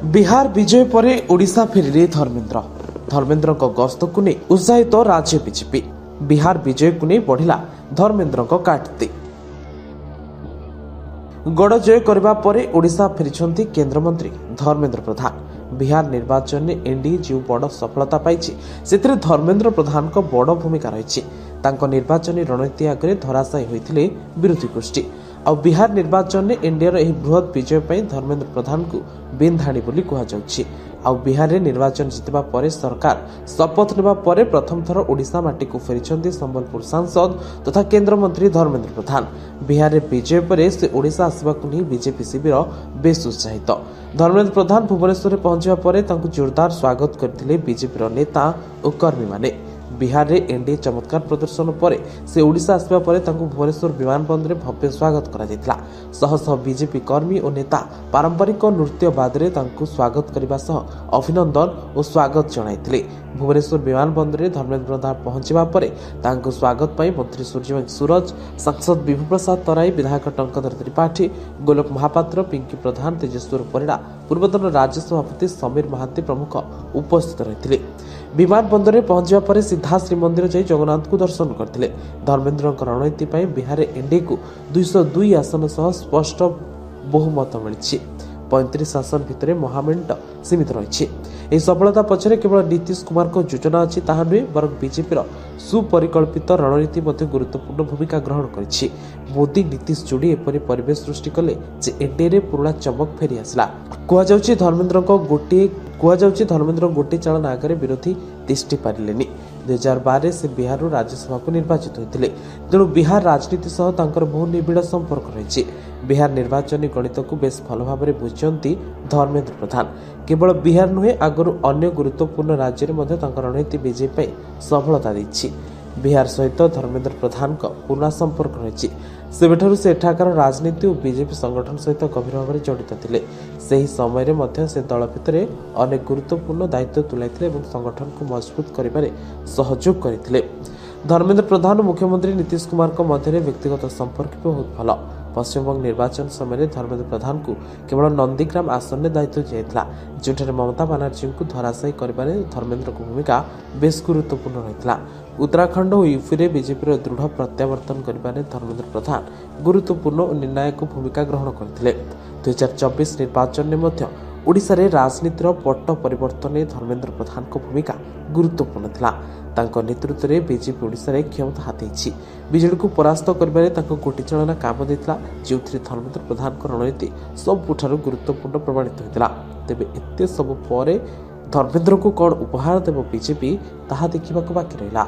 बिहार विजय पर ओडिशा फेरिले धर्मेन्द्र गस्त को नहीं उत्साहित राज्य बीजेपी। बिहार विजय को नहीं बढ़िला धर्मेन्द्र काटती। गड़ जय करबा परे ओडिशा फेरिछंती केंद्रमंत्री धर्मेन्द्र प्रधान। बिहार निर्वाचन में एनडीए जो बड़ सफलता पाई से धर्मेन्द्र प्रधान को बड़ भूमिका रही। निर्वाचन रणनीति आगे धराशायी होते विरोधी गोष्ठी। आ बिहार निर्वाचन में एनडीए यह बृहत विजय पर धर्मेन्द्र प्रधान को बिंधाणी बोली कहुच्छी। आ बिहार में निर्वाचन जितवा पर सरकार शपथ नेबा पर प्रथम थर ओडिशा माटी को फेरिछंती संबलपुर सांसद तथा केंद्रमंत्री धर्मेन्द्र प्रधान। बिहार में विजय पर से ओडिशा आसवाक नहीं बीजेपी शिविर बेस उत्साहित। धर्मेन्द्र प्रधान भुवनेश्वर पहुंचा पर जोरदार स्वागत करते बीजेपी नेता और कर्मी माने। बिहार में एनडीए चमत्कार प्रदर्शन पर से ओडिशा आसवा पर भुवनेश्वर विमान बंदर भव्य स्वागत करा। शह शह बीजेपी कर्मी और नेता पारंपरिक नृत्य बादरे स्वागत करने सह अभिनंदन और स्वागत जणाइथिले। भुवनेश्वर विमान बंदर धर्मेन्द्र प्रधान पहुंचा पर स्वागत पाई मंत्री सूर्यवंशी सूरज, सांसद विभु प्रसाद तराई, विधायक टंकधर त्रिपाठी, गोलोक महापात्र, पिंकी प्रधान, तेजेश्वर परिड़ा, पूर्वतन राज्य सभापति समीर महांती प्रमुख उपस्थित रही। विमान बंदर पहुंचा पर सीधा श्रीमंदिर जाई जगन्नाथ को दर्शन करते। धर्मेन्द्र रणनीति बिहार एनडीए को 202 आसन सह स्पष्ट बहुमत मिली। 35 आसन भितर महामेंट सीमित रही। सफलता पछरे केवल नीतीश कुमार को योजना अच्छी ताहा नुहे बरं बीजेपी सुपरिकल्पित रणनीति गुरुत्वपूर्ण भूमिका ग्रहण करिछि। मोदी नीतीश जोड़ी एपरि परिवेश सृष्टि कले जे एनडीए पुराणा चमक फेरी आसला। कुआजाउछि धर्मेन्द्र गोटे चालन आगे विरोधी तिष्ठि पारिलेनि। 2012 से बिहार राज्यसभा को निर्वाचित होते। तेणु बिहार राजनीति सह तांकर बहु निबिड़ संपर्क रही। बिहार निर्वाचन गणित को बेस भल भाव बुझी धर्मेन्द्र प्रधान। केवल बिहार नुहे आगु अन्य गुरुत्वपूर्ण राज्य में रणनीति विजय सफलता दी। बिहार सहित धर्मेन्द्र प्रधान का पुराना संपर्क रही। सेबेठारु से एठाकार राजनीति और बीजेपी संगठन सहित गभीर भाव में जड़ित थे। सही समय से दल भितर अनेक गुरुत्वपूर्ण दायित्व तुलाई और संगठन को मजबूत करिबारे सहयोग करते। धर्मेन्द्र प्रधान और मुख्यमंत्री नीतीश कुमार को मध्य व्यक्तिगत संपर्क भी बहुत भल। पश्चिमबंग निर्वाचन समय धर्मेन्द्र प्रधान को केवल नंदीग्राम आसन में दायित्व दिया, जो ममता बनर्जी को धराशायी कर धर्मेन्द्र को भूमिका बेस गुरुत्वपूर्ण रही। उत्तराखंड और यूपी बीजेपी दृढ़ प्रत्यावर्तन कर धर्मेन्द्र प्रधान गुरुत्वपूर्ण और निर्णायक भूमिका ग्रहण करते। 2024 निर्वाचन में ओडिशा रे राजनीतिर पट्ट परिवर्तन में धर्मेन्द्र प्रधान को भूमिका गुरुत्वपूर्ण थिला। तांको नेतृत्व में बीजेपी ओडिशा रे क्षमता हाथी बीजेडी को परास्त करिबारे तांको गोटी चालना काम देथिला, जोथिरे धर्मेन्द्र प्रधान को रणनीति सबुठारु गुरुत्वपूर्ण प्रमाणित होइतिला। तेबे एते सब परे धर्मेन्द्र को कौन उपहार देव बीजेपी ताहा देखिबाक बाकी रहिला।